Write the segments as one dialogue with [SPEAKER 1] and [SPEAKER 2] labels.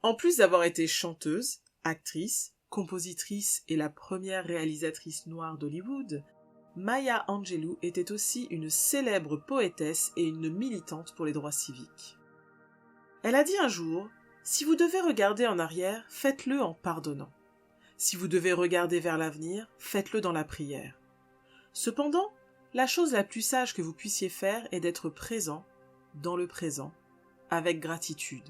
[SPEAKER 1] En plus d'avoir été chanteuse, actrice, compositrice et la première réalisatrice noire d'Hollywood, Maya Angelou était aussi une célèbre poétesse et une militante pour les droits civiques. Elle a dit un jour : « Si vous devez regarder en arrière, faites-le en pardonnant. Si vous devez regarder vers l'avenir, faites-le dans la prière. Cependant, la chose la plus sage que vous puissiez faire est d'être présent, dans le présent, avec gratitude. »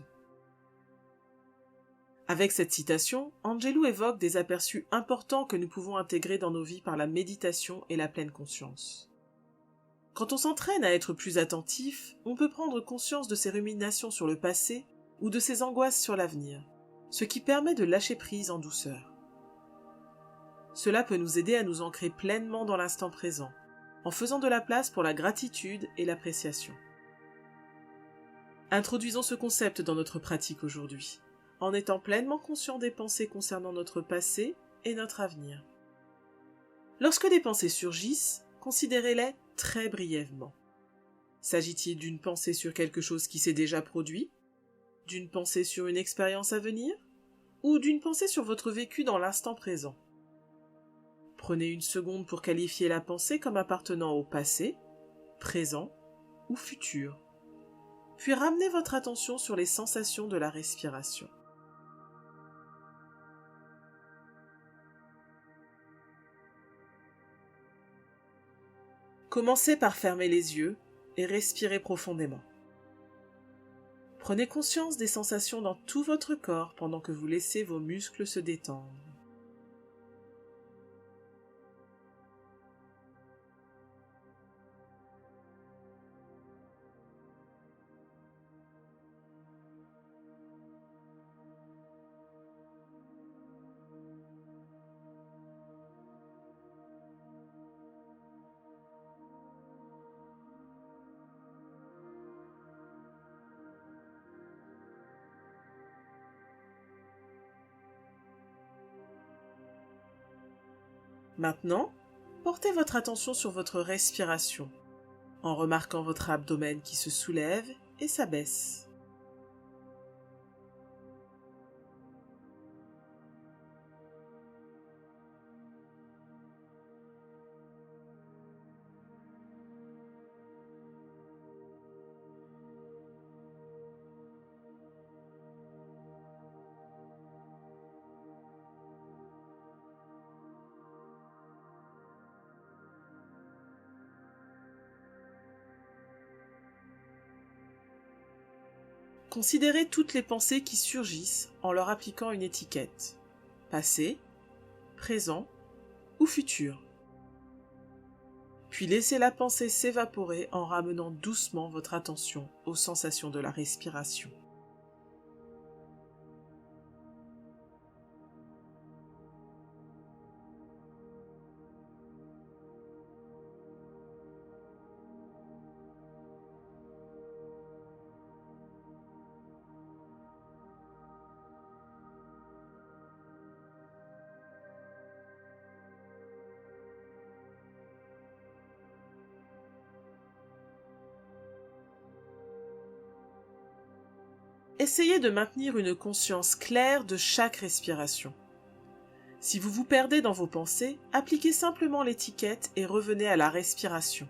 [SPEAKER 1] Avec cette citation, Angelou évoque des aperçus importants que nous pouvons intégrer dans nos vies par la méditation et la pleine conscience. Quand on s'entraîne à être plus attentif, on peut prendre conscience de ses ruminations sur le passé ou de ses angoisses sur l'avenir, ce qui permet de lâcher prise en douceur. Cela peut nous aider à nous ancrer pleinement dans l'instant présent, en faisant de la place pour la gratitude et l'appréciation. Introduisons ce concept dans notre pratique aujourd'hui, en étant pleinement conscient des pensées concernant notre passé et notre avenir. Lorsque des pensées surgissent, considérez-les très brièvement. S'agit-il d'une pensée sur quelque chose qui s'est déjà produit, d'une pensée sur une expérience à venir, ou d'une pensée sur votre vécu dans l'instant présent? Prenez une seconde pour qualifier la pensée comme appartenant au passé, présent ou futur. Puis ramenez votre attention sur les sensations de la respiration. Commencez par fermer les yeux et respirez profondément. Prenez conscience des sensations dans tout votre corps pendant que vous laissez vos muscles se détendre. Maintenant, portez votre attention sur votre respiration, en remarquant votre abdomen qui se soulève et s'abaisse. Considérez toutes les pensées qui surgissent en leur appliquant une étiquette, passé, présent ou futur. Puis laissez la pensée s'évaporer en ramenant doucement votre attention aux sensations de la respiration. Essayez de maintenir une conscience claire de chaque respiration. Si vous vous perdez dans vos pensées, appliquez simplement l'étiquette et revenez à la respiration.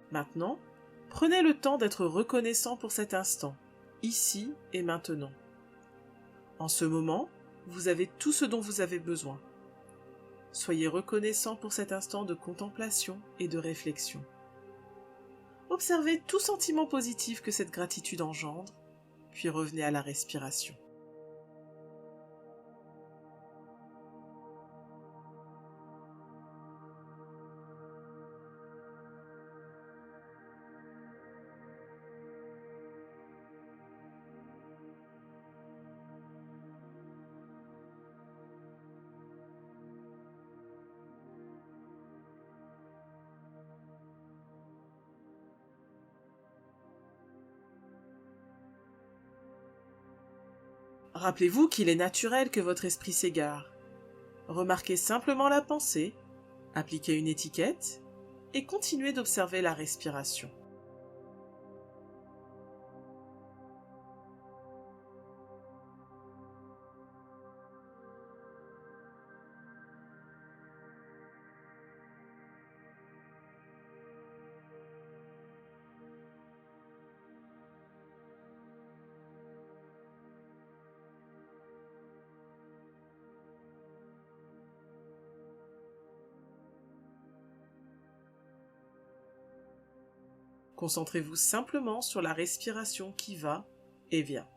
[SPEAKER 1] Maintenant, prenez le temps d'être reconnaissant pour cet instant, ici et maintenant. En ce moment, vous avez tout ce dont vous avez besoin. Soyez reconnaissant pour cet instant de contemplation et de réflexion. Observez tout sentiment positif que cette gratitude engendre, puis revenez à la respiration. Rappelez-vous qu'il est naturel que votre esprit s'égare. Remarquez simplement la pensée, appliquez une étiquette et continuez d'observer la respiration. Concentrez-vous simplement sur la respiration qui va et vient.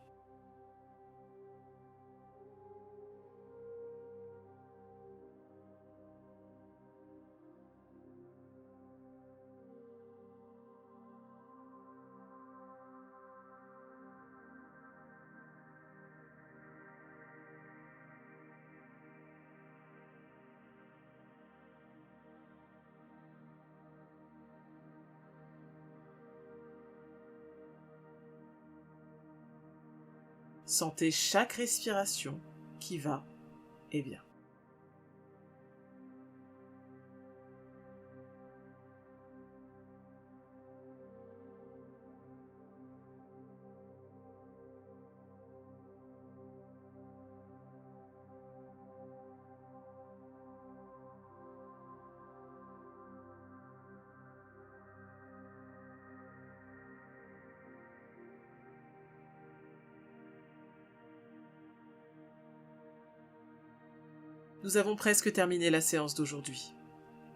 [SPEAKER 1] Sentez chaque respiration qui va et vient. Nous avons presque terminé la séance d'aujourd'hui.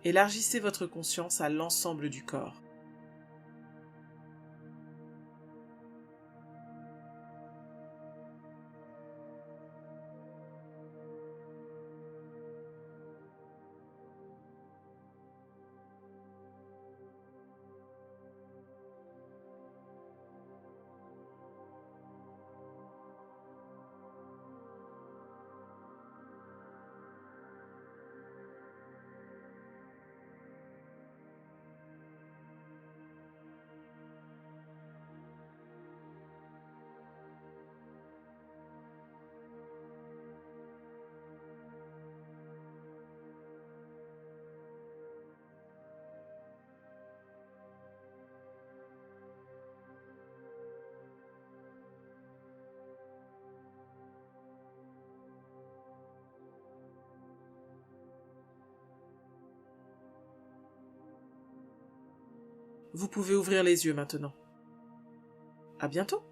[SPEAKER 1] Élargissez votre conscience à l'ensemble du corps. Vous pouvez ouvrir les yeux maintenant. À bientôt!